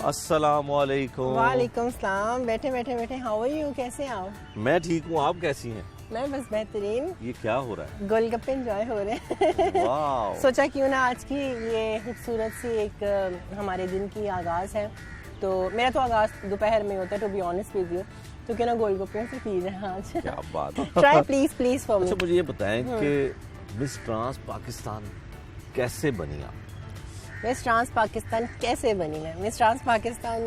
अस्सलामुअलैकुम। वालेकुम सलाम। बैठे बैठे बैठे। How are you? कैसे हैं आप? मैं ठीक हूँ, आप कैसी हैं? मैं बस बेहतरीन। ये क्या हो रहा है? गोलगप्पे एंजॉय हो रहे हैं। वाह। सोचा क्यों ना आज की ये खूबसूरत सी एक हमारे दिन की आगाज़ है। तो मेरा तो आगाज़ दोपहर में होता है, to be honest with you. तो क्यों ना गोलगप्पे से पी जाए आज। क्या बात है। Try please please for me. अच्छा, मुझे ये बताएं कि मिस ट्रांस पाकिस्तान कैसे बनी आप? मिस ट्रांस पाकिस्तान कैसे बनी है? मिस ट्रांस पाकिस्तान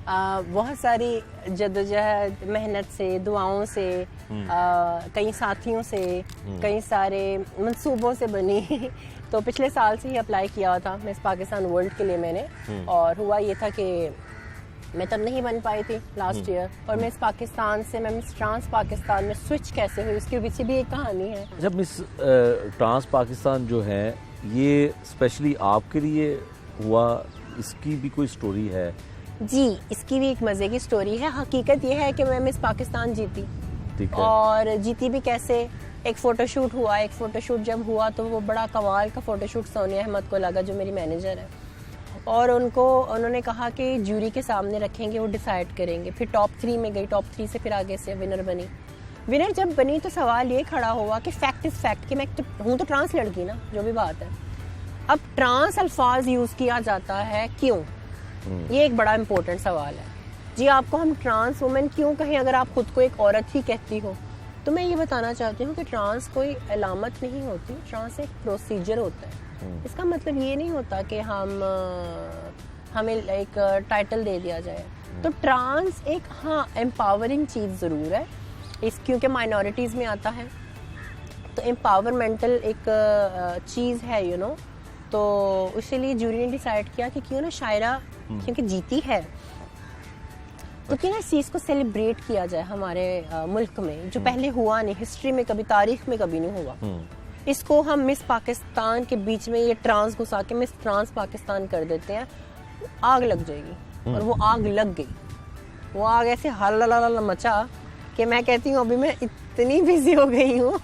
बहुत सारी जद्दोजहद, मेहनत से, दुआओं से, कई साथियों से, कई सारे मंसूबों से बनी। तो पिछले साल से ही अप्लाई किया हुआ था मिस पाकिस्तान वर्ल्ड के लिए मैंने। और हुआ ये था कि मैं तब नहीं बन पाई थी लास्ट ईयर, और मिस पाकिस्तान से मैं मिस ट्रांस पाकिस्तान में स्विच कैसे हुई उसके पीछे भी एक कहानी है। जब मिस ट्रांस पाकिस्तान जो है ये स्पेशली आपके लिए हुआ, इसकी भी कोई स्टोरी है? जी, इसकी भी एक मज़े की स्टोरी है। हकीकत ये है कि मैं मिस पाकिस्तान जीती। ठीक है। और जीती भी कैसे? एक फ़ोटोशूट हुआ। एक फ़ोटोशूट जब हुआ तो वो बड़ा कमाल का फ़ोटोशूट सोनिया अहमद को लगा, जो मेरी मैनेजर है। और उन्होंने कहा कि जूरी के सामने रखेंगे, वो डिसाइड करेंगे। फिर टॉप 3 में गई, टॉप 3 से फिर आगे से विनर बनी। विनर जब बनी तो सवाल ये खड़ा हुआ कि फैक्ट इज़ फैक्ट कि मैं हूँ तो ट्रांस लड़की ना, जो भी बात है। अब ट्रांस अल्फाज यूज़ किया जाता है क्यों? ये एक बड़ा इंपॉर्टेंट सवाल है जी। आपको हम ट्रांस वुमेन क्यों कहें अगर आप खुद को एक औरत ही कहती हो? तो मैं ये बताना चाहती हूँ कि ट्रांस कोई अलामत नहीं होती, ट्रांस एक प्रोसीजर होता है। इसका मतलब ये नहीं होता कि हमें एक टाइटल दे दिया जाए। तो ट्रांस एक हाँ एम्पावरिंग चीज़ ज़रूर है, क्योंकि माइनॉरिटीज़ में आता है, तो एम्पावरमेंटल एक चीज़ है, यू नो। तो इसीलिए जूरी ने डिसाइड किया कि क्यों ना शायरा, क्योंकि जीती है, तो क्यों ना इस चीज़ को सेलिब्रेट किया जाए हमारे मुल्क में, जो पहले हुआ नहीं, हिस्ट्री में कभी, तारीख में कभी नहीं हुआ। इसको हम मिस पाकिस्तान के बीच में ये ट्रांस घुसा के मिस ट्रांस पाकिस्तान कर देते हैं, आग लग जाएगी। और वो आग लग गई। वो आग ऐसे हल्ला मचा कि मैं कहती हूँ अभी मैं इतनी बिजी हो गई हूँ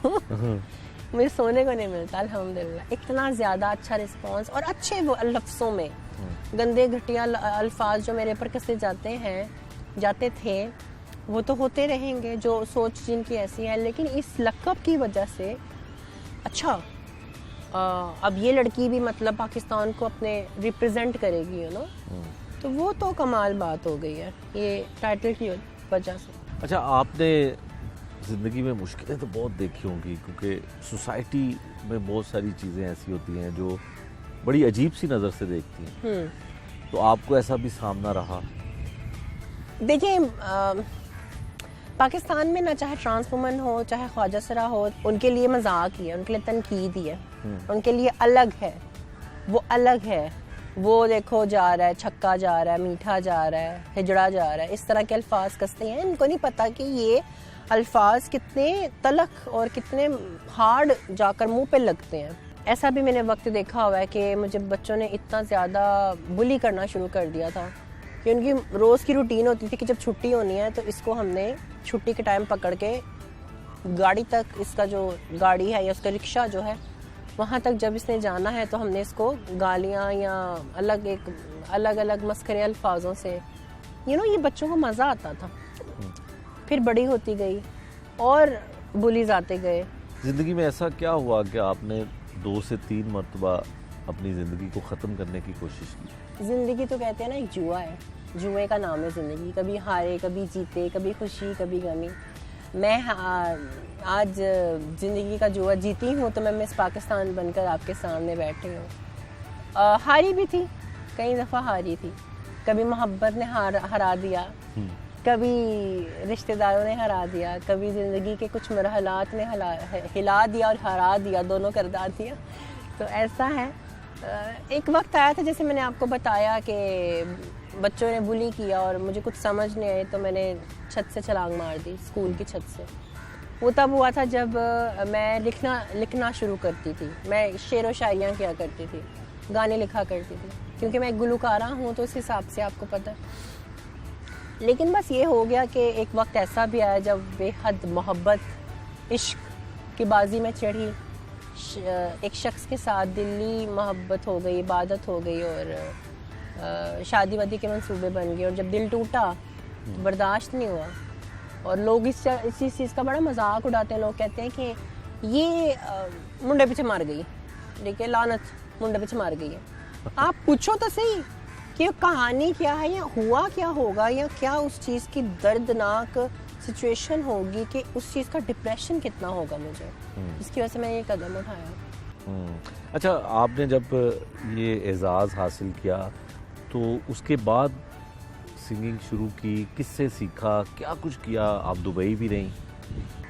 मुझे सोने को नहीं मिलता। अल्हम्दुलिल्लाह इतना ज़्यादा अच्छा रिस्पांस, और अच्छे वो लफ्ज़ों में, गंदे घटिया अल्फाज जो मेरे पर कसे जाते थे वो तो होते रहेंगे, जो सोच जिनकी ऐसी है। लेकिन इस लक़ब की वजह से अच्छा अब ये लड़की भी मतलब पाकिस्तान को अपने रिप्रेजेंट करेगी, यू नो। तो वो तो कमाल बात हो गई है ये टाइटल की वजह से। अच्छा, आपने ज़िंदगी में मुश्किलें तो बहुत देखी होंगी, क्योंकि सोसाइटी में बहुत सारी चीज़ें ऐसी होती हैं जो बड़ी अजीब सी नज़र से देखती हैं। तो आपको ऐसा भी सामना रहा? देखिए, पाकिस्तान में ना चाहे ट्रांस वुमन हो, चाहे ख्वाजा सरा हो, उनके लिए मजाक ही है, उनके लिए तनकीद ही है, उनके लिए अलग है। वो अलग है। वो देखो जा रहा है, छक्का जा रहा है, मीठा जा रहा है, हिजड़ा जा रहा है, इस तरह के अल्फाज कसते हैं। इनको नहीं पता कि ये अल्फाज कितने तलख और कितने हार्ड जाकर मुंह पे लगते हैं। ऐसा भी मैंने वक्त देखा हुआ है कि मुझे बच्चों ने इतना ज़्यादा बुली करना शुरू कर दिया था कि उनकी रोज़ की रूटीन होती थी कि जब छुट्टी होनी है तो इसको हमने छुट्टी के टाइम पकड़ के गाड़ी तक, इसका जो गाड़ी है या उसका रिक्शा जो है वहाँ तक जब इसने जाना है तो हमने इसको गालियाँ या अलग अलग मस्खरे अल्फाजों से, यू नो, ये बच्चों को मज़ा आता था। फिर बड़ी होती गई और बुलीज आते गए। ज़िंदगी में ऐसा क्या हुआ कि आपने 2 से 3 मरतबा अपनी ज़िंदगी को ख़त्म करने की कोशिश की? ज़िंदगी तो कहते हैं ना एक जुआ है, जुए का नाम है ज़िंदगी। कभी हारे, कभी जीते, कभी खुशी, कभी गमी। मैं आज ज़िंदगी का जुआ जीती हूँ तो मैं मिस पाकिस्तान बनकर आपके सामने बैठी हूँ। हारी भी थी, कई दफ़ा हारी थी। कभी मोहब्बत ने हरा दिया, कभी रिश्तेदारों ने हरा दिया, कभी ज़िंदगी के कुछ मरहलात ने हिला दिया और हरा दिया, दोनों कर दिया। तो ऐसा है। एक वक्त आया था, जैसे मैंने आपको बताया, कि बच्चों ने बुली किया और मुझे कुछ समझ नहीं आई तो मैंने छत से छलांग मार दी, स्कूल की छत से। वो तब हुआ था जब मैं लिखना शुरू करती थी। मैं शेर व शायरियाँ किया करती थी, गाने लिखा करती थी, क्योंकि मैं एक गुलकारा हूँ तो उस हिसाब से आपको पता है। लेकिन बस ये हो गया कि एक वक्त ऐसा भी आया जब बेहद मोहब्बत, इश्क की बाजी में चढ़ी। एक शख्स के साथ दिली मोहब्बत हो गई, इबादत हो गई, और शादी वादी के मंसूबे बन गए और जब दिल टूटा तो बर्दाश्त नहीं हुआ। और लोग इस चीज़ का बड़ा मजाक उड़ाते हैं। लोग कहते हैं कि ये मुंडे पीछे मार गई, ठीक है, लानत मुंडे पीछे मार गई है। आप पूछो तो सही कि कहानी क्या है या हुआ क्या होगा या क्या उस चीज़ की दर्दनाक सिचुएशन होगी कि उस चीज़ का डिप्रेशन कितना होगा मुझे, इसकी वजह से मैं ये कदम उठाया। अच्छा, आपने जब ये एजाज़ हासिल किया तो उसके बाद सिंगिंग शुरू की, किससे सीखा, क्या कुछ किया? आप दुबई भी रहीं?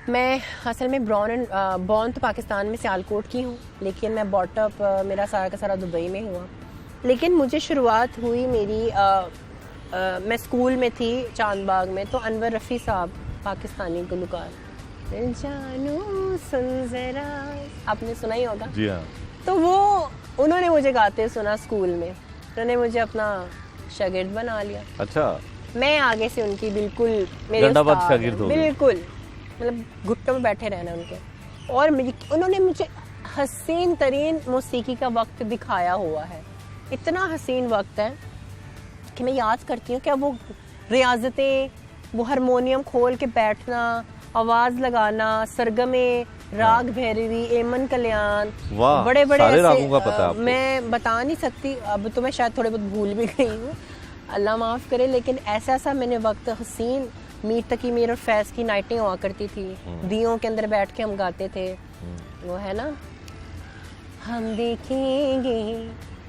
मैं असल में बॉर्न तो पाकिस्तान में सियालकोट की हूँ, लेकिन मैं बॉटअप मेरा सारा का सारा दुबई में हुआ। लेकिन मुझे शुरुआत हुई मेरी मैं स्कूल में थी चांदबाग में, तो अनवर रफ़ी साहब पाकिस्तानी गुलकार, जानू सुन जरा, आपने सुना ही होगा। जी हाँ। तो वो उन्होंने मुझे गाते सुना स्कूल में, उन्होंने मुझे अपना शागिर्द बना लिया। अच्छा। मैं आगे से उनकी बिल्कुल मेरे गंडाबाद शागिर्द हो गए। बिल्कुल, मतलब घुटनों में बैठे रहना उनके। और उन्होंने मुझे हसीन तरीन मौसीकी का वक्त दिखाया हुआ है। इतना हसीन वक्त है कि मैं याद करती हूँ कि वो रियाजतें, वो हारमोनियम खोल के बैठना, आवाज़ लगाना, सरगमे, राग भैरवी, एमन कल्याण, बड़े बड़े सारे ऐसे रागों का पता है आपको? मैं बता नहीं सकती, अब तो मैं शायद थोड़े बहुत भूल भी गई हूँ, अल्लाह माफ़ करे। लेकिन ऐसा मैंने वक्त हसीन, मीर तकी मीर और फैज़ की नाइटें हुआ करती थी, दियों के अंदर बैठ के हम गाते थे। वो है ना, हम देखेंगे,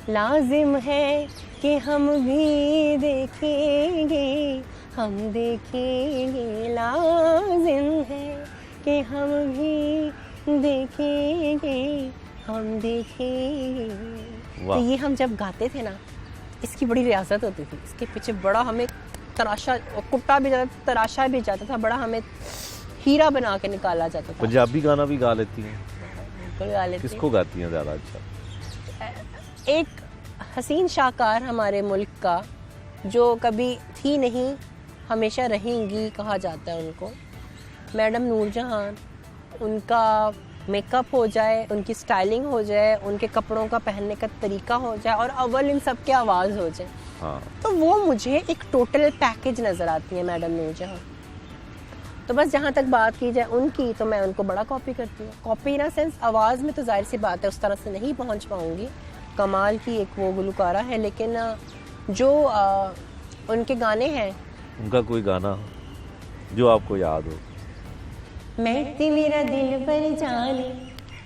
लाजिम है कि हम भी देखेंगे, हम देखेंगे, लाजिम है कि हम भी देखेंगे, हम देखेंगे। तो ये हम जब गाते थे ना, इसकी बड़ी रियासत होती थी, इसके पीछे बड़ा हमें तराशा, कुट्टा भी जाता था, तराशा भी जाता था, बड़ा हमें हीरा बना के निकाला जाता था। पंजाबी गाना भी गा लेती हैं? बिल्कुल गा लेती। किसको गाती हैं ज़्यादा? अच्छा, एक हसीन शाहकार हमारे मुल्क का, जो कभी थी नहीं हमेशा रहेंगी कहा जाता है उनको, मैडम नूरजहान। उनका मेकअप हो जाए, उनकी स्टाइलिंग हो जाए, उनके कपड़ों का पहनने का तरीका हो जाए और अव्वल इन सब की आवाज़ हो जाए, हाँ, तो वो मुझे एक टोटल पैकेज नज़र आती है मैडम नूरजहां। तो बस जहाँ तक बात की जाए उनकी, तो मैं उनको बड़ा कॉपी करती हूँ। कॉपी इन सेंस आवाज़ में तो जाहिर सी बात है उस तरह से नहीं पहुँच पाऊँगी, कमाल की एक वो गुलकारा है, लेकिन जो उनके गाने हैं, उनका कोई गाना जो आपको याद हो? मैं ते मेरा दिल पर जाने,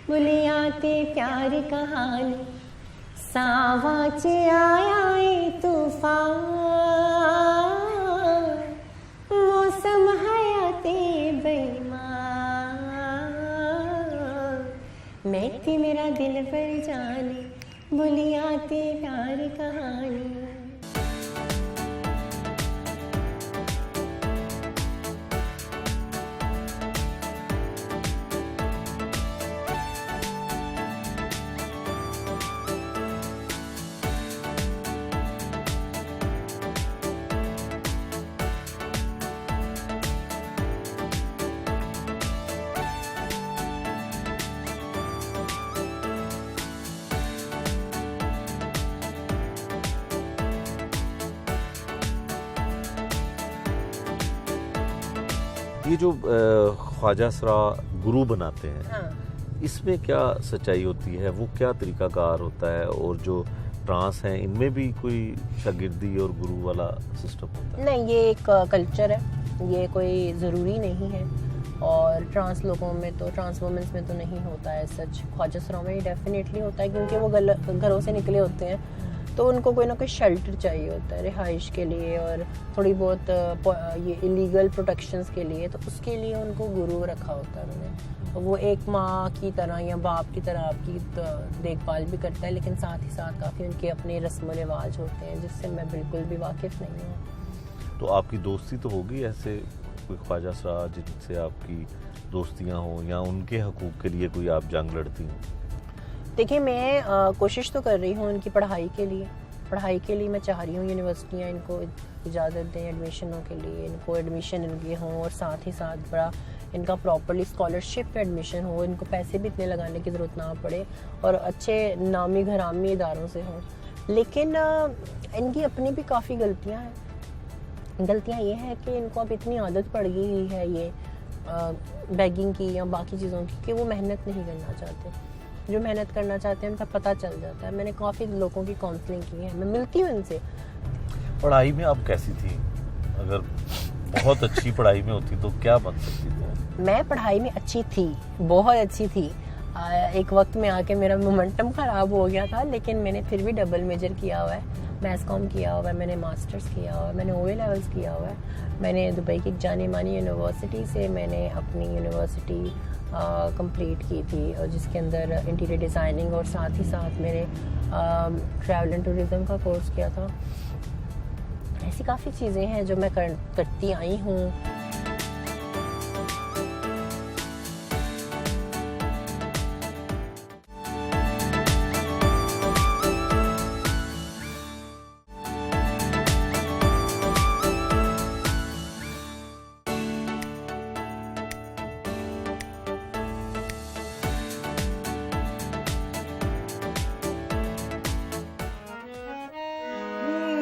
बुलियाते प्यार कहानी, सावाच आया ए तूफान, मौसम हयाते बेईमान, मैं ते मेरा दिल पर जाने, बुलियाते प्यार कहानी। ये जो ख्वाजा सरा गुरु बनाते हैं, हाँ। इसमें क्या सच्चाई होती है? वो क्या तरीकाकार होता है? और जो ट्रांस हैं, इनमें भी कोई शागिर्दी और गुरु वाला सिस्टम होता है? नहीं, ये एक कल्चर है, ये कोई ज़रूरी नहीं है। और ट्रांस लोगों में तो, ट्रांस वुमेंस में तो नहीं होता है सच। ख्वाजा सराओं में डेफिनेटली होता है, क्योंकि वो घरों से निकले होते हैं, तो उनको कोई ना कोई शेल्टर चाहिए होता है रिहाइश के लिए और थोड़ी बहुत ये इलीगल प्रोटेक्शंस के लिए, तो उसके लिए उनको गुरु रखा होता है उन्होंने। वो एक माँ की तरह या बाप की तरह आपकी देखभाल भी करता है, लेकिन साथ ही साथ काफ़ी उनके अपने रस्म व रिवाज होते हैं जिससे मैं बिल्कुल भी वाकिफ़ नहीं हूँ। तो आपकी दोस्ती तो होगी ऐसे कोई ख्वाजा सरा जिनसे आपकी दोस्तियाँ हों, या उनके हकूक़ के लिए कोई आप जंग लड़ती हैं? देखिए, मैं कोशिश तो कर रही हूँ उनकी पढ़ाई के लिए मैं चाह रही हूँ यूनिवर्सिटियाँ इनको इजाज़त दें एडमिशनों के लिए, इनको एडमिशन इनके हों और साथ ही साथ बड़ा इनका प्रॉपर्ली स्कॉलरशिप पे एडमिशन हो, इनको पैसे भी इतने लगाने की ज़रूरत ना पड़े और अच्छे नामी घरामी इदारों से हों। लेकिन इनकी अपनी भी काफ़ी गलतियां हैं। गलतियां ये है कि इनको अब इतनी आदत पड़ गई है ये बैगिंग की या बाकी चीज़ों की कि वो मेहनत नहीं करना चाहते। जो मेहनत करना चाहते हैं उनका पता चल जाता है। मैंने काफ़ी लोगों की काउंसलिंग की है, मैं मिलती हूँ इनसे। पढ़ाई में आप कैसी थी? अगर बहुत अच्छी पढ़ाई में होती तो क्या बन सकती थी? मैं पढ़ाई में अच्छी थी, बहुत अच्छी थी। एक वक्त में आके मेरा मोमेंटम ख़राब हो गया था, लेकिन मैंने फिर भी डबल मेजर किया हुआ है, मैथ्स कॉम किया हुआ है, मैंने मास्टर्स किया हुआ है, मैंने OA लेवल्स किया हुआ है। मैंने दुबई की एक जानी मानी यूनिवर्सिटी से मैंने अपनी यूनिवर्सिटी कंप्लीट की थी, और जिसके अंदर इंटीरियर डिज़ाइनिंग और साथ ही साथ मैंने ट्रैवल एंड टूरिज़म का कोर्स किया था। ऐसी काफ़ी चीज़ें हैं जो मैं करती आई हूँ।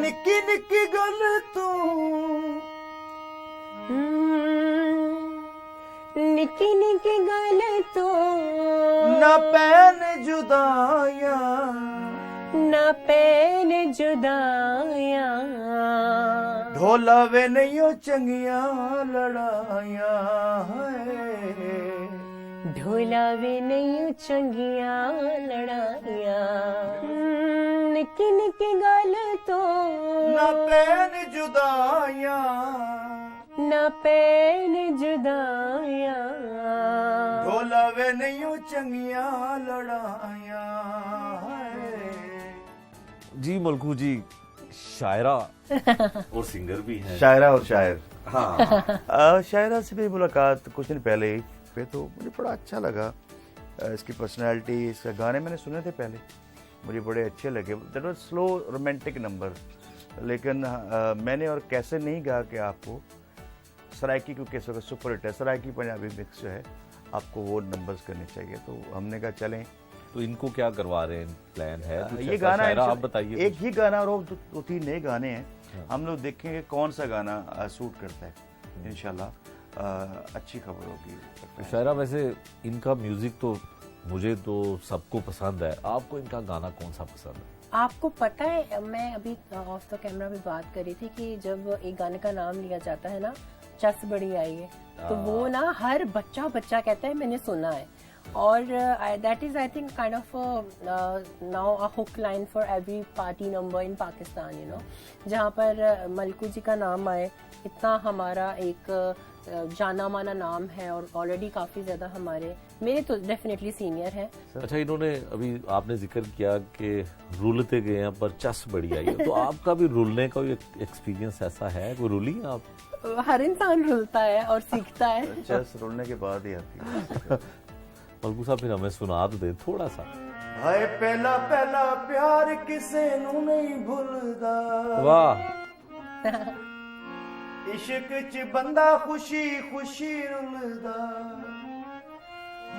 निक्की निक्की गल तू निकी निकी गल तो ना पैन जुदाया, ना पैन जुदाया, ढोला वे नहीं ओ चंगिया लड़ाया है, ढोला वे नहीं चंगिया लड़ाइया। निकी निकी गल तो ना पैन जुदाया, ना पैन जुदाया, ढोला वे नहीं ओ चंगिया लड़ाया है। जी मलकू जी शायरा और सिंगर भी हैं। शायरा और शायर। हाँ शायरा से भी मुलाकात कुछ दिन पहले पे, तो मुझे बड़ा अच्छा लगा इसकी पर्सनालिटी। इसका गाने मैंने सुने थे पहले, मुझे बड़े अच्छे लगे। That was slow romantic number, लेकिन मैंने और कैसे नहीं गा कि आपको सराइकी, क्योंकि इस वक्त सुपर हिट है सराइकी पंजाबी मिक्स जो है, आपको वो नंबर्स करने चाहिए। तो हमने कहा चलें। तो इनको क्या करवा रहे हैं, प्लान है कुछ ये ऐसा? गाना शायरा है, आप बताइए। एक ही गाना और वो दो तीन नए गाने हैं। हम लोग देखेंगे कौन सा गाना सूट करता है। इंशाल्लाह अच्छी खबर होगी। तो शायरा वैसे इनका म्यूजिक तो मुझे तो सबको पसंद है, आपको इनका गाना कौन सा पसंद है? आपको पता है, मैं अभी ऑफ द कैमरा में बात करी थी कि जब एक गाने का नाम लिया जाता है ना, चस बड़ी आई है, तो वो ना हर बच्चा कहता है मैंने सुना है। और that is I think kind of now a hook line for every party number in Pakistan, you know, जहाँ पर मलकू जी का नाम आए। इतना हमारा एक जाना माना नाम है, और ऑलरेडी काफी ज्यादा मेरे तो डेफिनेटली सीनियर है। अच्छा, इन्होंने अभी आपने जिक्र किया कि रुलते गए हैं पर चस बड़ी आई है, तो आपका भी रुलने का एक्सपीरियंस ऐसा है? कोई रुली हैं आप? हर इंसान रुलता है और सीखता है। चस रुलने के बाद ही आती है। मलकू साहब फिर हमें सुना तो दे थोड़ा सा। हाय पहला पहला प्यार किसे नू नहीं भूलदा, वाह। इश्क च बंदा खुशी खुशी रुलदा,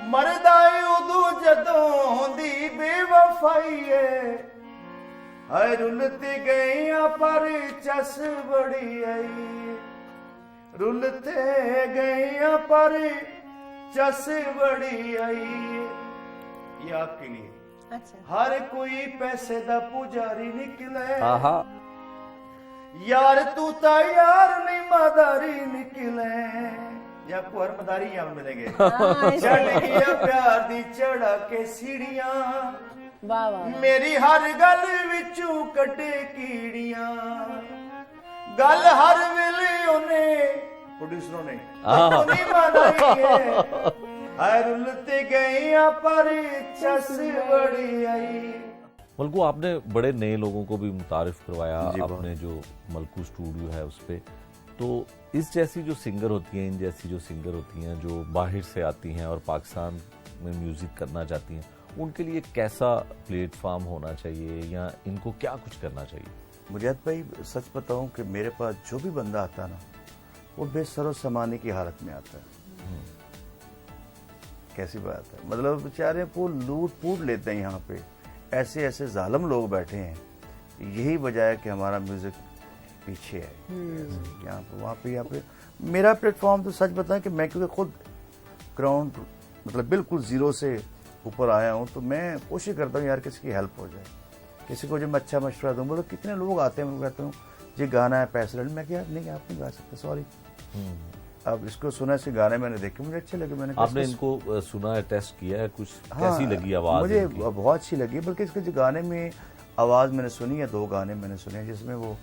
मरदा उदू जदों होंदी बेवफाई है। हाय रुलते गए पर चस बड़ी आई, रुलते गए पर चस बड़ी आई। ये आपके लिए। अच्छा। हर कोई पैसे दा पुजारी निकले, आहा। यार तू ता यार नहीं मदारी निकले, या आपको हर मदारी यहाँ मिलेंगे। चढ़ गया प्यार दी चढ़ा के सीढ़ियां, वाह वाह। मेरी हर गल विचू कटे कीड़ियां, गल हर वेले ओने प्रोड्यूसरों ने अपनी बनाई है। हाय रुलते गए पर चस बड़ी आई। मलकू, आपने बड़े नए लोगों को भी मुतारिफ करवाया अपने जो मलकू स्टूडियो है उस पे। तो इस जैसी जो सिंगर होती हैं, इन जैसी जो सिंगर होती हैं जो बाहर से आती हैं और पाकिस्तान में म्यूजिक करना चाहती हैं, उनके लिए कैसा प्लेटफॉर्म होना चाहिए या इनको क्या कुछ करना चाहिए? मुजाहिद भाई सच बताऊं कि मेरे पास जो भी बंदा आता है ना, वो बेसरो समाने की हालत में आता है। कैसी बात है, मतलब बेचारे को लूट पूट लेते हैं। यहाँ पे ऐसे ऐसे जालिम लोग बैठे हैं यही वजह है कि हमारा म्यूज़िक पीछे है यहाँ पे वहाँ पे मेरा प्लेटफॉर्म तो सच बताएं कि मैं क्योंकि खुद ग्राउंड मतलब बिल्कुल ज़ीरो से ऊपर आया हूँ, तो मैं कोशिश करता हूँ यार किसी की हेल्प हो जाए, किसी को जब मैं अच्छा मशवरा दूँ। बोलो कितने लोग आते हैं, मैं कहता हूँ ये गाना है पैसे लेने, मैं क्या नहीं आप नहीं गा सकते, सॉरी। अब इसको सुना, इसके गाने मैंने देखे, मुझे अच्छे लगे। मैंने आपने इनको सुना है, टेस्ट किया है कुछ? कैसी लगी आवाज़? मुझे बहुत अच्छी लगी, बल्कि इसके जो गाने में आवाज़ मैंने सुनी है, 2 गाने मैंने सुने हैं जिसमें वो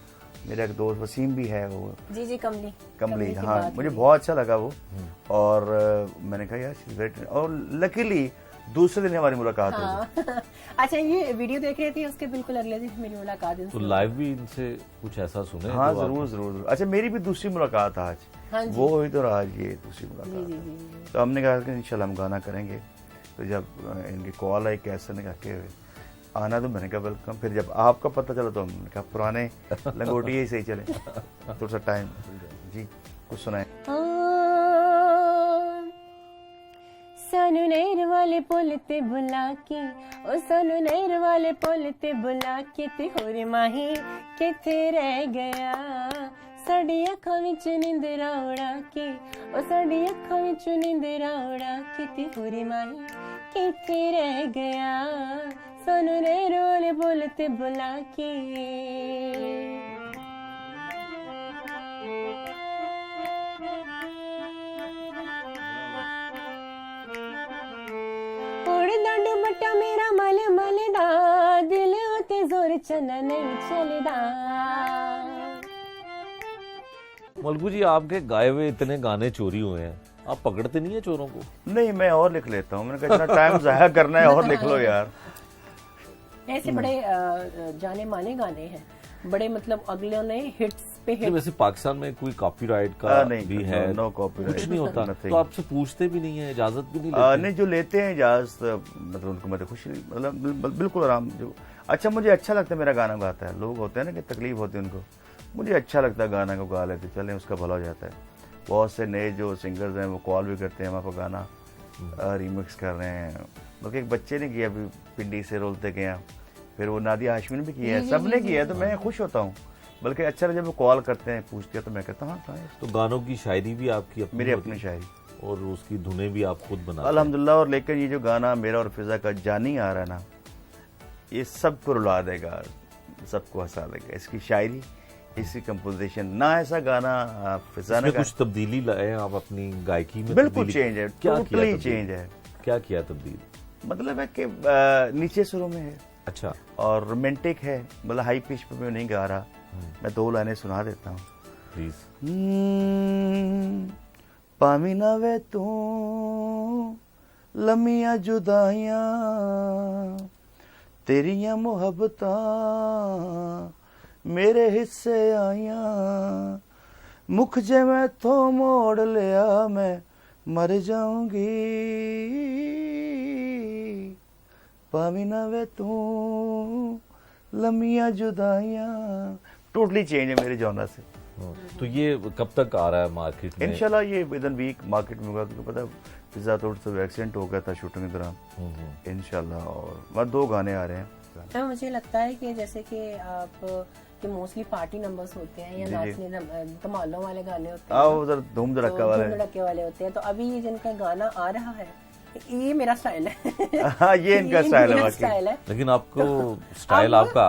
मेरा एक दोस्त वसीम भी है, वो जी कमली हाँ, मुझे बहुत अच्छा लगा वो। और मैंने कहा यार ग्रेट, और लकीली दूसरे दिन हमारी मुलाकात हो गई। अच्छा, ये वीडियो देख रहे थे, उसके बिल्कुल अगले दिन मेरी मुलाकात है। तो लाइव भी इनसे कुछ ऐसा सुने? हाँ जरूर। अच्छा, मेरी भी दूसरी मुलाकात आज, वो हुई तो आज ये दूसरी मुलाकात। तो हमने कहा कि इंशाल्लाह हम गाना करेंगे। तो जब इनकी कॉल आई कैसे ने कहा कि आना, तो मैंने कहा वेलकम। फिर जब आपका पता चला तो हमने कहा पुराने लंगोटी ही सही चले, थोड़ा सा टाइम जी कुछ सुनाए। सानू नैर वाले पुल ते बुला के, ओ सानू नैर वाले पुल ते बुला के, ते होर माही किथे रह गया, साडी अखां विच निंदरा उड़ा के, ओ साडी अखां विच निंदरा उड़ा के, ते होर माही किथे रह गया, सानू नैर वाले पुल ते बुला के। दुपट्टा मेरा मल मलदा, दिल होते जोर चना नहीं चलदा। मलकू जी, आपके गाए हुए इतने गाने चोरी हुए हैं, आप पकड़ते नहीं है चोरों को? नहीं, मैं और लिख लेता हूँ। मैंने कहा इतना टाइम जाया करना है, और लिख लो यार। ऐसे बड़े जाने माने गाने हैं, बड़े मतलब अगले ने हिट्स पे हिट। वैसे पाकिस्तान में कोई कॉपीराइट का भी है? नो कॉपीराइट, कुछ नहीं होता। तो आपसे पूछते भी नहीं है, इजाजत भी नहीं लेते? नहीं, जो लेते हैं इजाजत मतलब उनको मैं तो खुशी, मतलब बिल्कुल आराम। जो अच्छा, मुझे अच्छा लगता है मेरा गाना गाता है। लोग होते हैं ना कि तकलीफ होती है उनको, मुझे अच्छा लगता है गाना को गा लेते, चलें उसका भला हो जाता है। बहुत से नए जो सिंगर्स हैं वो कॉल भी करते हैं, हम आपका गाना रीमिक्स कर रहे हैं। बल्कि एक बच्चे ने किया अभी, पिंडी से रोलते गया, फिर वो नादिया हाशमी ने भी किया है, सब ने किया है। तो मैं खुश होता हूँ, बल्कि अच्छा जब वो कॉल करते हैं, पूछते हैं, तो मैं कहता हूँ हाँ। तो गानों की शायरी भी आपकी अपनी? मेरी अपनी शायरी, और उसकी धुनें भी आप खुद बनाते हैं? अल्हम्दुलिल्लाह। और लेकिन ये जो गाना मेरा और फिजा का जानी आ रहा है ना, ये सबको रुला देगा, सबको हंसा देगा। इसकी शायरी, इसकी कंपोजिशन ना, ऐसा गाना फिजा ने कुछ तब्दीली लाए आप अपनी गायकी में? बिल्कुल चेंज है, टोटली चेंज है। क्या किया तब्दील? मतलब है कि नीचे सुरों में है, अच्छा, और रोमांटिक है, मतलब हाई पिच पे मैं नहीं गा रहा। मैं 2 लाइनें सुना देता हूँ प्लीज। पामी ना वे तू लम्मियां जुदाइयां, तेरियां मुहब्बतां मेरे हिस्से आइयां, मुख जे मैं तो मोड़ लिया मैं मर जाऊंगी, पामी ना वे तू लम्मियां जुदाइयां। टोटली चेंज है मेरे जॉनर से। तो ये कब तक आ रहा है मार्केट में? इंशाल्लाह ये विदिन वीक मार्केट में होगा, क्योंकि पता है पिज़्ज़ा थोड़ा सा एक्सीडेंट हो गया था शूटिंग के दौरान। इंशाल्लाह, और वहाँ 2 गाने आ रहे हैं। तो मुझे लगता है कि जैसे कि आप के मोस्टली पार्टी नंबर्स होते हैं या नाचने धमालों वाले गाने होते हैं, उधर धूम धड़का वाले होते हैं। तो अभी ये जिनका गाना आ रहा है, ये मेरा स्टाइल है। हाँ, ये इनका स्टाइल है। लेकिन आपको स्टाइल आपका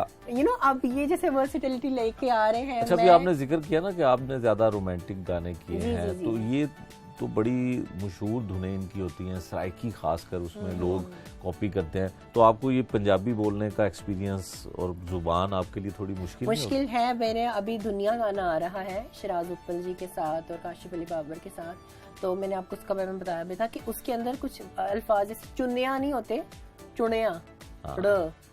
अब ये जैसे वर्सिटिलिटी लेके आ रहे हैं। अच्छा, अभी आपने जिक्र किया ना कि आपने ज्यादा रोमांटिक गाने किए हैं, तो ये तो बड़ी मशहूर धुनें इनकी होती हैं, सराइकी खासकर, उसमें लोग कॉपी करते हैं। तो आपको ये पंजाबी बोलने का एक्सपीरियंस और जुबान आपके लिए थोड़ी मुश्किल है? मेरे अभी दुनिया गाना आ रहा है शिराज उत्पल जी के साथ और काशिफ अली बाबर के साथ। तो मैंने आपको उसका बारे में बताया भी था कि उसके अंदर कुछ अल्फाज जैसे चुनिया नहीं होते, चुनिया,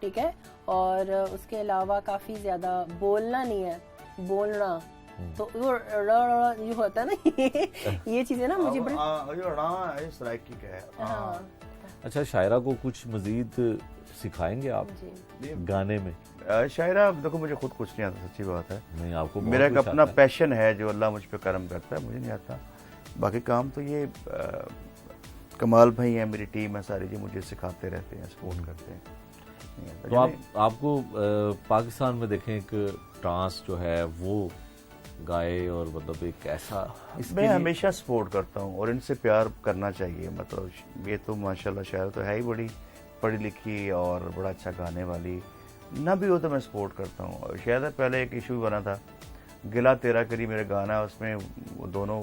ठीक है, और उसके अलावा काफी ज्यादा बोलना नहीं है, बोलना। तो वो जो होता है ना, ये चीजें ना मुझे बड़ी अच्छा, शायरा को कुछ मजीद सिखाएंगे आप गाने में? शायरा देखो, मुझे खुद कुछ नहीं आता, सच्ची बात है। नहीं, आपको मेरा एक अपना पैशन है जो अल्लाह मुझ पे करम करता है, मुझे नहीं आता। बाकी काम तो ये कमाल भाई है, मेरी टीम है सारी, जो मुझे सिखाते रहते हैं, सपोर्ट करते हैं। नहीं आता। तो आपको पाकिस्तान में देखें एक ट्रांस जो है वो गाए और मतलब एक ऐसा मैं हमेशा सपोर्ट करता हूँ और इनसे प्यार करना चाहिए। मतलब ये तो माशाल्लाह शायर तो है ही, बड़ी पढ़ी लिखी और बड़ा अच्छा गाने वाली, ना भी हो तो मैं सपोर्ट करता हूँ। और शायद पहले एक इशू बना था गिला तेरा करी मेरा गाना, उसमें वो दोनों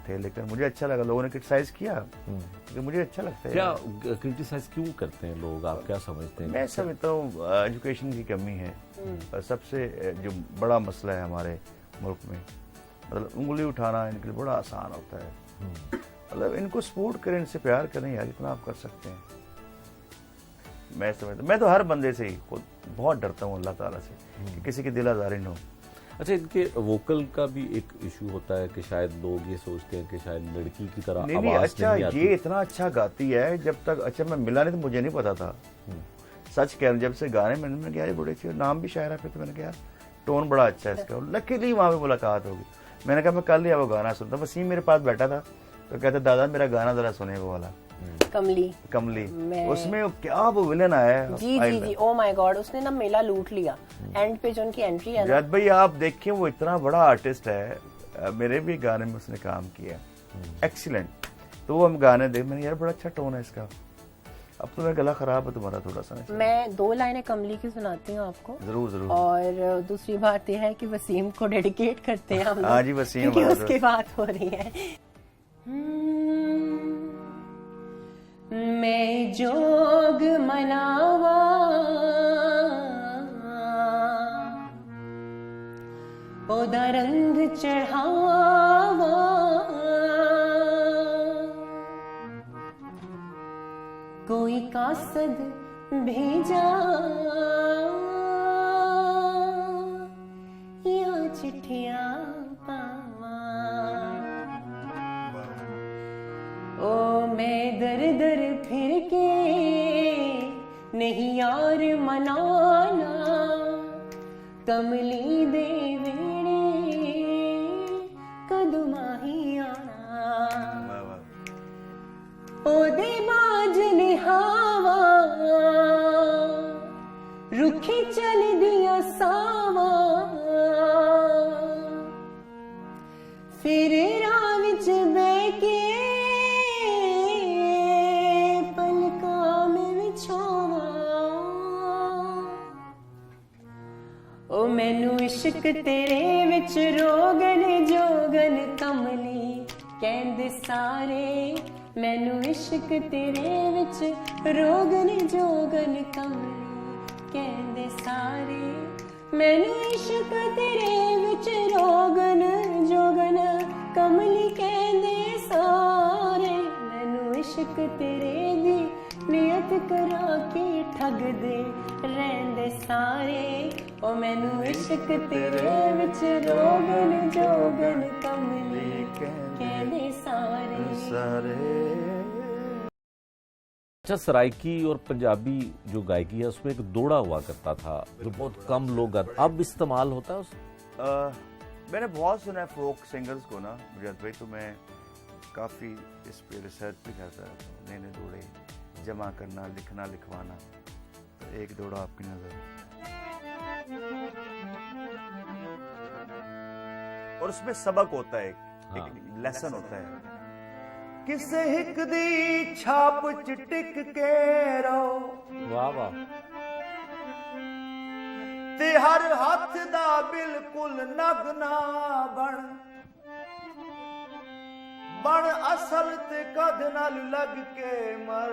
थे, लेकिन मुझे अच्छा लगा, लोगों ने क्रिटिसाइज किया क्योंकि मुझे अच्छा लगता है। क्या क्रिटिसाइज क्यों करते हैं लोग, आप क्या समझते हैं? मैं समझता हूँ एजुकेशन की कमी है और सबसे जो बड़ा मसला है हमारे मुल्क में, मतलब उंगली उठाना इनके लिए बड़ा आसान होता है। मतलब इनको सपोर्ट करें, इनसे प्यार करें यार, इतना आप कर सकते हैं। मैं समझता, मैं तो हर बंदे से ही खुद बहुत डरता हूँ अल्लाह ताला से कि किसी की दिल आज़ारी न हो। अच्छा, इनके वोकल का भी एक इशू होता है कि शायद लोग ये सोचते हैं कि शायद लड़की की तरह नहीं, आवाज अच्छा नहीं आती। ये इतना अच्छा गाती है, जब तक अच्छा मैं मिला नहीं तो मुझे नहीं पता था। सच कह रहा हूं, जब से गाने मैंने कहा बड़े अच्छे नाम भी शायरा पे, तो मैंने कहा टोन बड़ा अच्छा है इसका। लकीली वहाँ पे मुलाकात होगी, मैंने कहा मैं कल ही वो गाना सुनता। वसीम मेरे पास बैठा था तो कहता दादा मेरा गाना जरा सुने वो वाला कमली। उसमें क्या वो विलन आया है। जी ओ माय गॉड, उसने ना मेला लूट लिया। एंड पे जो उनकी एंट्री है जाद भाई आप देखिए, वो इतना बड़ा आर्टिस्ट है, मेरे भी गाने में उसने काम किया, एक्सीलेंट। तो वो हम गाने देख, मैंने यार बड़ा अच्छा टोन है इसका। अब तो मेरा गला खराब है तुम्हारा थोड़ा सा। मैं 2 लाइनें कमली की सुनाती हूँ आपको। जरूर जरूर। और दूसरी बात यह है कि वसीम को डेडिकेट करते हैं हम लोग। हाँ जी, वसीम क्योंकि उसकी बात हो रही है। मैं जोग मनावा ओदा रंग चढ़ावा, कोई कासद भेजा या चिट्ठियां पावा। ओ मैं दर दर फिर के नहीं यार मनाना, कमली दे वेड़े कदमा ही आना। ओदे बाज निहावा रुखी चल दिया सावा, फिर राह विच बह के पलका में विछावा। ओ मैनू इश्क तेरे विच रोगन जोगन कमली कहंदे सारे। मैनू इश्क तेरे विच रोगन जोगन कमली कहंदे सारे। मैनू इश्क तेरे विच रोगन जोगन कमली कहंदे सारे। मैनू इश्क तेरे दी नियत करा के ठग दे रहंदे सारे। ओ मैनू इश्क तेरे विच रोगन जोगन कमली कहंदे सारे। अच्छा, सराइकी और पंजाबी जो गायकी है उसमें एक दौड़ा हुआ करता था जो बहुत कम लोग गाते, अब इस्तेमाल होता है मैंने बहुत सुना है फोक सिंगर्स को ना मुजाद भाई, तो मैं काफ़ी इस पे रिसर्च भी करता रहता हूँ। नए नए दौड़े जमा करना, लिखना, लिखवाना। तो एक दौड़ा आपकी नजर, और उसमें सबक होता है, एक लेसन होता है। किसे हिक दी छाप च टिक के रहो, वाह वाह, ते हर हथ दा बिल्कुल नगना बन असल ते कद नाल लग के मर,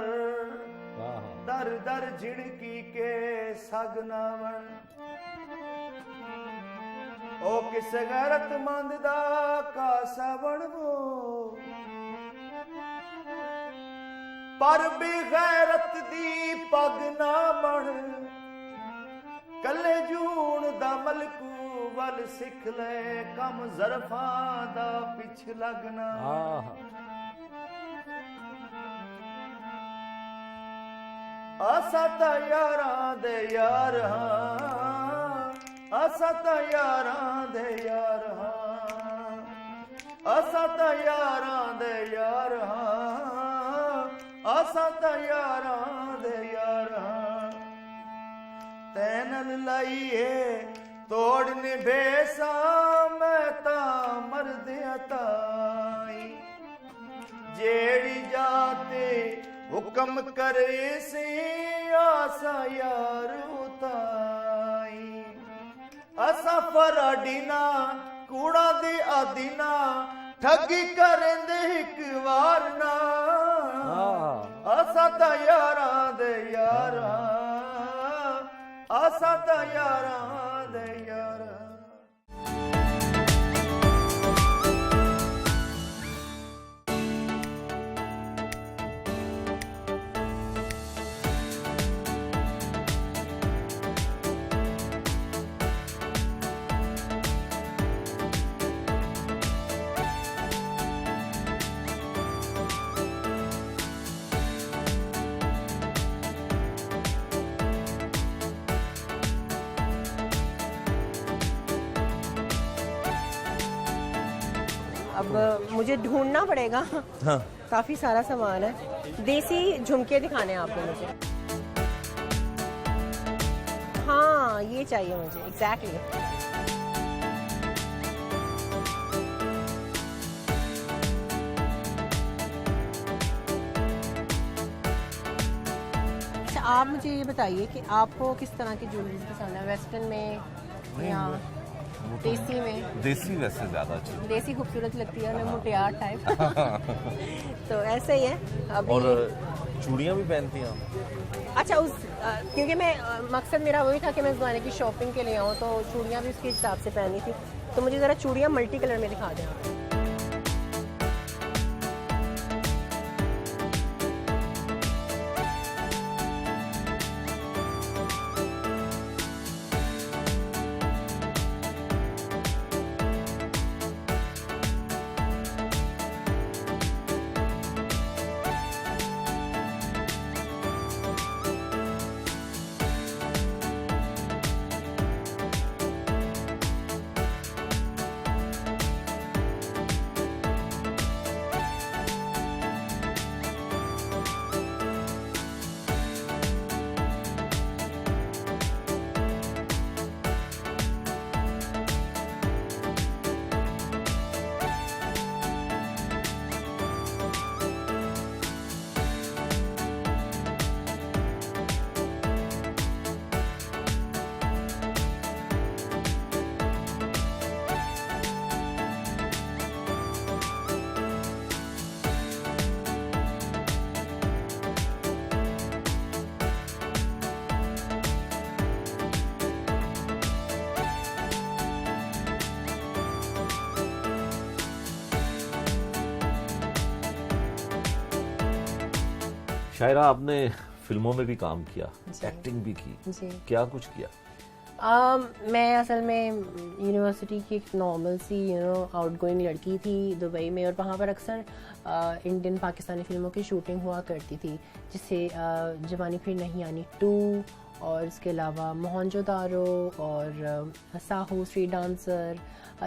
दर दर झिड़की के सगना बन। ओ किस गैरतमंद दा कासा बनवो, पर बेगैरत दी पग ना बन। कले जून दा मलकू वल सिख ले, कम ज़रफां दा पिछ लगना। आसा ता यारां दे यार हां, आसा ता यारां दे यार हां, आसा ता यारां दे यार हां, आसा ता यारां दे यार हां। तैनल लाइए तोड़ने बेसा मैं ता मर्द अताई जेड़ी जाते हुक्म करे से आसा यार उताई असा फराडीना कूड़ा दे आदिना ठगी करेंदे एक वार ना असा ता यारा दे यारा असा ता यारा दे यारा अब मुझे ढूंढना पड़ेगा। हाँ। काफी सारा सामान है। देसी झुमके दिखाने हैं आपको मुझे। हाँ ये चाहिए मुझे एग्जैक्टली। अच्छा आप मुझे ये बताइए कि आपको किस तरह की ज्वेलरी पसंद है, वेस्टर्न में या देसी में? देसी वैसे ज्यादा अच्छी। देसी खूबसूरत लगती है, मैं मुटियार टाइप। तो ऐसे ही है अभी। और चूड़ियाँ भी पहनती हैं आप? अच्छा क्योंकि मैं मकसद मेरा वही था कि मैं उस गाने की शॉपिंग के लिए आऊँ, तो चूड़ियाँ भी उसके हिसाब से पहनी थी। तो मुझे ज़रा चूड़ियाँ मल्टी कलर में दिखा दें आप। शायरा आपने फिल्मों में भी काम किया, एक्टिंग भी की, जी। क्या कुछ किया? मैं असल में यूनिवर्सिटी की एक नॉर्मल सी आउटगोइंग लड़की थी दुबई में, और वहाँ पर अक्सर इंडियन पाकिस्तानी फिल्मों की शूटिंग हुआ करती थी, जिससे जवानी फिर नहीं आनी 2 और इसके अलावा मोहनजोदारो और साहू स्ट्रीट डांसर,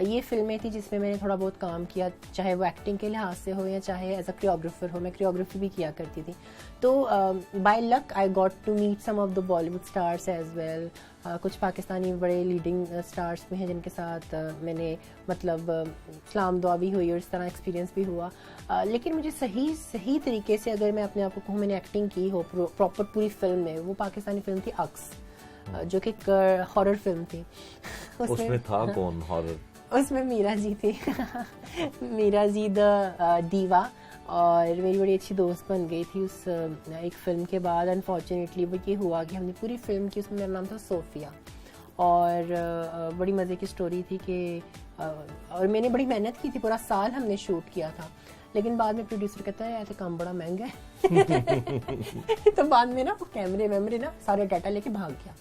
ये फिल्में थी जिसमें मैंने थोड़ा बहुत काम किया, चाहे वो एक्टिंग के लिहाज से हो या चाहे एज अ कोरियोग्राफर हो। मैं कोरियोग्राफी भी किया करती थी। तो by luck I got to meet some of the Bollywood stars as well. कुछ पाकिस्तानी बड़े लीडिंग स्टार्स भी हैं जिनके साथ मैंने मतलब सलाम दुआ भी हुई और इस तरह एक्सपीरियंस भी हुआ। लेकिन मुझे सही तरीके से अगर मैं अपने आप को कहूँ मैंने एक्टिंग की हो प्रॉपर पूरी फिल्म में, वो पाकिस्तानी फिल्म थी अक्स, जो कि हॉरर फिल्म थी। उसमें था कौन हॉरर? उसमें मीरा जी थी। मीरा जी द दीवा, और मेरी बड़ी अच्छी दोस्त बन गई थी उस एक फ़िल्म के बाद। अनफॉर्चुनेटली वो ये हुआ कि हमने पूरी फिल्म की, उसमें मेरा नाम था सोफिया, और बड़ी मज़े की स्टोरी थी कि और मैंने बड़ी मेहनत की थी, पूरा साल हमने शूट किया था। लेकिन बाद में प्रोड्यूसर कहता है ऐसे काम बड़ा महंगा है। तो बाद में ना वो कैमरे वैमरे ना सारे डाटा लेके भाग गया।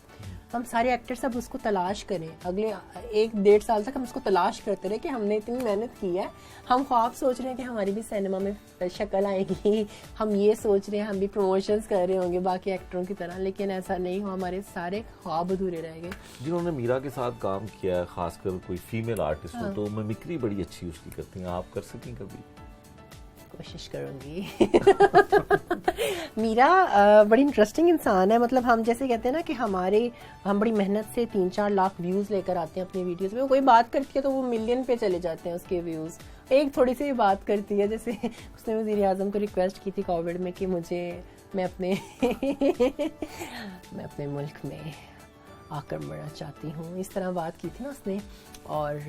हम सारे एक्टर्स अब उसको तलाश करें, अगले 1-1.5 साल तक हम उसको तलाश करते रहे कि हमने इतनी मेहनत की है, हम ख्वाब सोच रहे हैं कि हमारी भी सिनेमा में शक्ल आएगी, हम ये सोच रहे हैं हम भी प्रमोशंस कर रहे होंगे बाकी एक्टरों की तरह, लेकिन ऐसा नहीं हुआ। हमारे सारे ख्वाब अधूरे रह गए। जिन्होंने मीरा के साथ काम किया है, खासकर कोई फीमेल आर्टिस्ट हो, तो मिमिक्री बड़ी अच्छी उसकी करती हैं, आप कर सकें कभी? कोशिश करूँगी। मीरा बड़ी इंटरेस्टिंग इंसान है। मतलब हम जैसे कहते हैं ना कि हम बड़ी मेहनत से 3-4 लाख व्यूज़ लेकर आते हैं अपनी वीडियोस में, कोई बात करती है तो वो मिलियन पे चले जाते हैं उसके व्यूज़। एक थोड़ी सी बात करती है, जैसे उसने वज़ीर आज़म को रिक्वेस्ट की थी कोविड में कि मैं अपने मुल्क में आकर मरना चाहती हूँ, इस तरह बात की थी ना उसने। और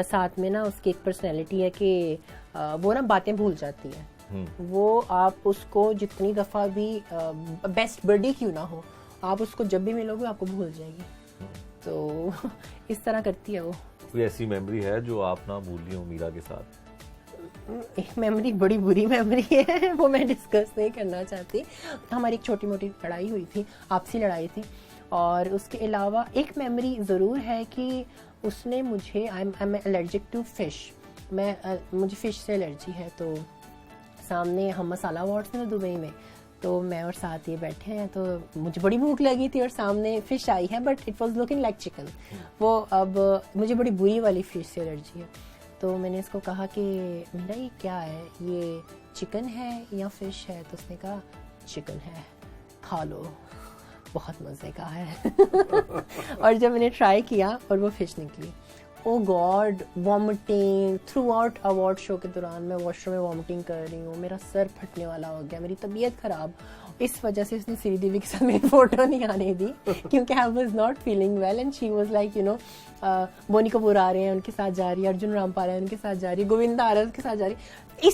साथ में ना उसकी एक पर्सनैलिटी है कि वो ना बातें भूल जाती है। वो आप उसको जितनी दफ़ा भी बेस्ट बडी क्यों ना हो, आप उसको जब भी मिलोगे आपको भूल जाएगी। तो इस तरह करती है वो। कोई ऐसी मेमोरी है जो आप ना भूली हो मीरा के साथ? एक मेमोरी, बड़ी बुरी मेमोरी है, वो मैं डिस्कस नहीं करना चाहती। हमारी एक छोटी मोटी लड़ाई हुई थी, आपसी लड़ाई थी। और उसके अलावा एक मेमोरी ज़रूर है कि उसने मुझे, I am allergic to fish, मुझे फ़िश से एलर्जी है। तो सामने हम मसाला अवार्ड्स में दुबई में, तो मैं और साथ ये बैठे हैं, तो मुझे बड़ी भूख लगी थी और सामने फ़िश आई है, but it was looking like chicken. वो अब मुझे बड़ी बुरी वाली फ़िश से एलर्जी है। तो मैंने इसको कहा कि मेरा ये क्या है, ये चिकन है या फ़िश है? तो उसने कहा चिकन है, खा लो, बहुत मज़े का है। और जब मैंने ट्राई किया और वो फ़िश निकली, oh God, vomiting throughout award show के दौरान। मैं वॉशरूम में वॉमिटिंग कर रही हूँ, मेरा सर फटने वाला हो गया, मेरी तबीयत ख़राब। इस वजह से उसने श्रीदेवी के साथ मेरी फ़ोटो नहीं आने दी, क्योंकि I was not feeling well and she was like Boney Kapoor आ रहे हैं उनके साथ जा रही है, अर्जुन रामपाल है उनके साथ जा रही है, गोविंदा आ रहा है उनके साथ जा रही है।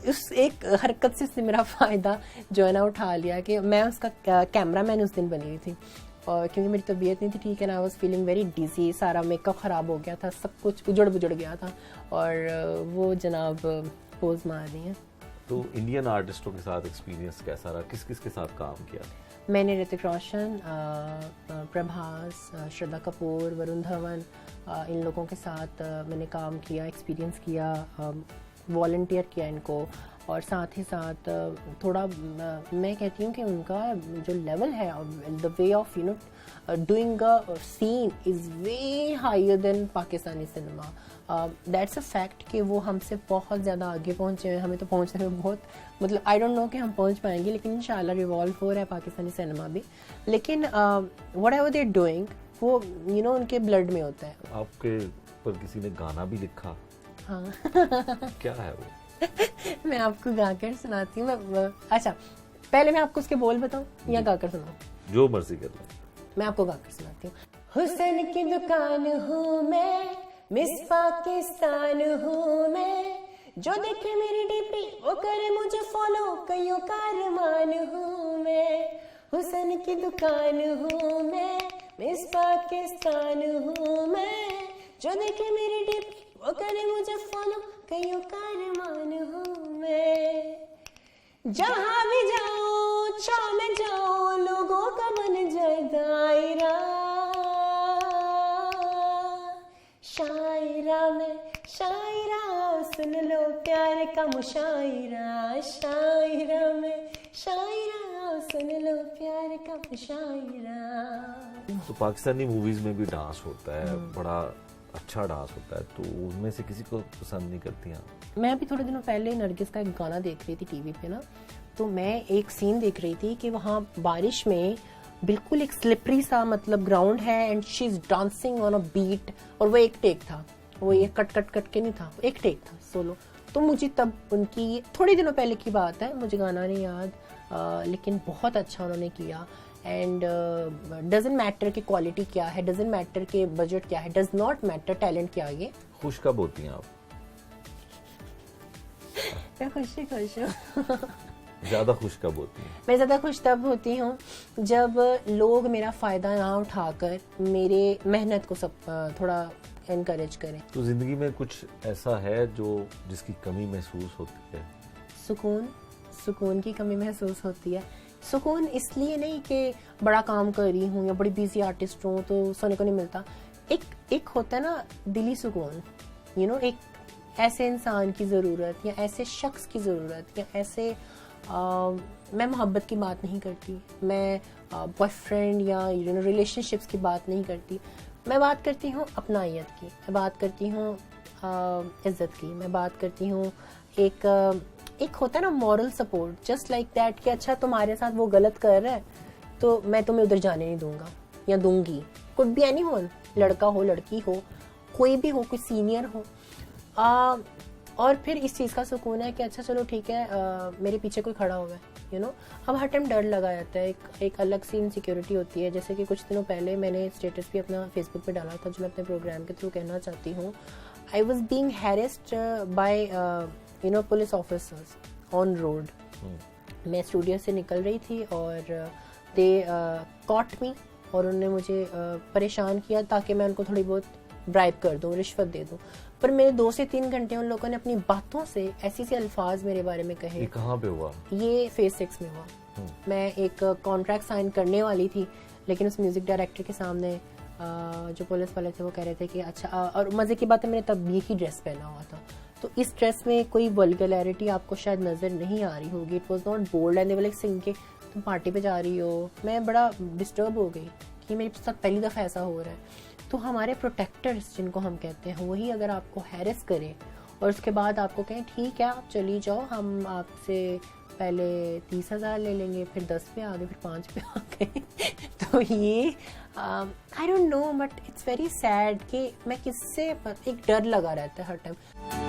उस एक हरकत से उसने मेरा फ़ायदा जो है ना उठा लिया कि मैं उसका कैमरा मैन उस दिन बनी हुई थी। और क्योंकि मेरी तबीयत नहीं थी ठीक है ना, आई वॉज फीलिंग वेरी डिजी, सारा मेकअप ख़राब हो गया था, सब कुछ उजड़ बुजड़ गया था। और वो जनाब पोज मार रही हैं। तो इंडियन आर्टिस्टों के साथ एक्सपीरियंस कैसा रहा? किस किस के साथ काम किया? मैंने ऋतिक रोशन, प्रभास, श्रद्धा कपूर, वरुण धवन, इन लोगों के साथ मैंने काम किया, एक्सपीरियंस किया, वॉलंटियर किया इनको। और साथ ही साथ थोड़ा मैं कहती हूँ कि उनका जो लेवल है, the way of doing a scene is way higher than Pakistani cinema. That's a fact कि वो हमसे बहुत ज़्यादा आगे पहुँचे हैं। हमें तो पहुँचने में बहुत, मतलब आई डोंट नो कि हम पहुँच पाएंगे, लेकिन इंशाल्लाह रिवॉल्व हो रहा है पाकिस्तानी सिनेमा भी। लेकिन व्हाट एवर दे डूइंग, वो उनके ब्लड में होता है। आपके पर किसी ने गाना भी लिखा? हाँ। क्या है वो? मैं आपको गाकर सुनाती हूँ। अच्छा, पहले मैं आपको उसके बोल बताऊं या गाकर सुनाऊं? जो मर्जी कर लो। मैं आपको गाकर सुनाती हूँ। हुस्न की दुकान हूँ मैं, मिस पाकिस्तान हूँ मैं, जो देखे मेरी डीपी वो करे मुझे फॉलो, कईयों का अरमान हूँ मैं। हुस्न की दुकान हूँ मैं, मिस पाकिस्तान हूँ मैं, जो देखे मेरी डीपी वो करे मुझे फॉलो, कईयों का अरमान हूँ मैं। जहाँ भी जाऊँ छाँव में जाऊँ, लोगों का बन जाए दायरा, शायरा में शायरा, सुन लो प्यार का मुशायरा, शायरा में शायरा, सुन लो प्यार का मुशायरा। तो पाकिस्तानी मूवीज में भी डांस होता है, बड़ा अच्छा डांस होता है, तो उनमें से किसी को पसंद नहीं करती हैं? मैं अभी थोड़े दिनों पहले नरगिस का एक गाना देख रही थी टीवी पे ना, तो मैं एक सीन देख रही थी कि वहाँ बारिश में बिल्कुल एक स्लिपरी सा मतलब ग्राउंड है and she is dancing on a beat, और वो एक टेक था, वो ये कट कट कट के नहीं था, एक टेक था सोलो। तो मुझे तब उनकी थोड़े दिनों पहले की बात है, मुझे गाना नहीं याद, लेकिन बहुत अच्छा उन्होंने किया। एंड डजेंट मैटर कि क्वालिटी क्या है, डजेंट मैटर कि बजट क्या है, डज नॉट मैटर टैलेंट क्या है। खुश कब होती हैं आप? मैं खुश हूँ। ज़्यादा खुश कब होती हैं? मैं ज़्यादा खुश तब होती हूँ जब लोग मेरा फ़ायदा ना उठाकर मेरे मेहनत को सब थोड़ा इनकरेज करें। तो ज़िंदगी में कुछ ऐसा है जो जिसकी कमी महसूस होती है? सुकून की कमी महसूस होती है। सुकून इसलिए नहीं कि बड़ा काम कर रही हूँ या बड़ी बिजी आर्टिस्ट हूँ तो सोने को नहीं मिलता। एक होता है ना दिली सुकून, एक ऐसे इंसान की ज़रूरत या ऐसे शख्स की ज़रूरत या ऐसे मैं मोहब्बत की बात नहीं करती, मैं बॉयफ्रेंड या रिलेशनशिप्स की बात नहीं करती, मैं बात करती हूँ अपनायत की, मैं बात करती हूँ इज़्ज़त की, मैं बात करती हूँ एक एक होता है ना moral support, just like that कि अच्छा तुम्हारे साथ वो गलत कर रहा है तो मैं तुम्हें उधर जाने नहीं दूंगा या दूंगी। कुड बी एनीवन, लड़का हो लड़की हो कोई भी हो, कोई सीनियर हो। और फिर इस चीज़ का सुकून है कि अच्छा चलो ठीक है, मेरे पीछे कोई खड़ा हुआ है, यू नो। अब हर टाइम डर लगा जाता है, एक अलग सी इनसिक्योरिटी होती है। जैसे कि कुछ दिनों पहले मैंने स्टेटस भी अपना फेसबुक पे डाला था, जो मैं अपने प्रोग्राम के थ्रू कहना चाहती हूँ। I was being harassed by police officers on road. मैं स्टूडियो से निकल रही थी और दे कॉट मी, और उन्होंने मुझे परेशान किया ताकि मैं उनको थोड़ी बहुत ब्राइब कर दूं, रिश्वत दे दूं। पर मेरे 2 से 3 घंटे उन लोगों ने अपनी बातों से ऐसे अल्फाज मेरे बारे में कहे। ये कहाँ पे हुआ? ये फेज 6 में हुआ। मैं एक कॉन्ट्रैक्ट साइन करने वाली थी, लेकिन उस म्यूजिक डायरेक्टर के सामने जो पुलिस वाले थे वो कह रहे थे कि अच्छा, और मजे की बात है मैंने तब ये ड्रेस पहना हुआ था, तो इस ड्रेस में कोई वल्गैरिटी आपको शायद नजर नहीं आ रही होगी। It was not bold and they were like sing के तुम पार्टी पे जा रही हो। मैं बड़ा डिस्टर्ब हो गई कि मेरे साथ पहली दफ़ा ऐसा हो रहा है। तो हमारे प्रोटेक्टर्स जिनको हम कहते हैं, वही अगर आपको हैरेस करे और उसके बाद आपको कहें ठीक है आप चली जाओ, हम आपसे पहले 30,000 ले लेंगे, फिर 10 पे आ गए, फिर 5 पे आ गए तो ये I don't know, but it's very sad कि मैं किससे, एक डर लगा रहता है हर टाइम।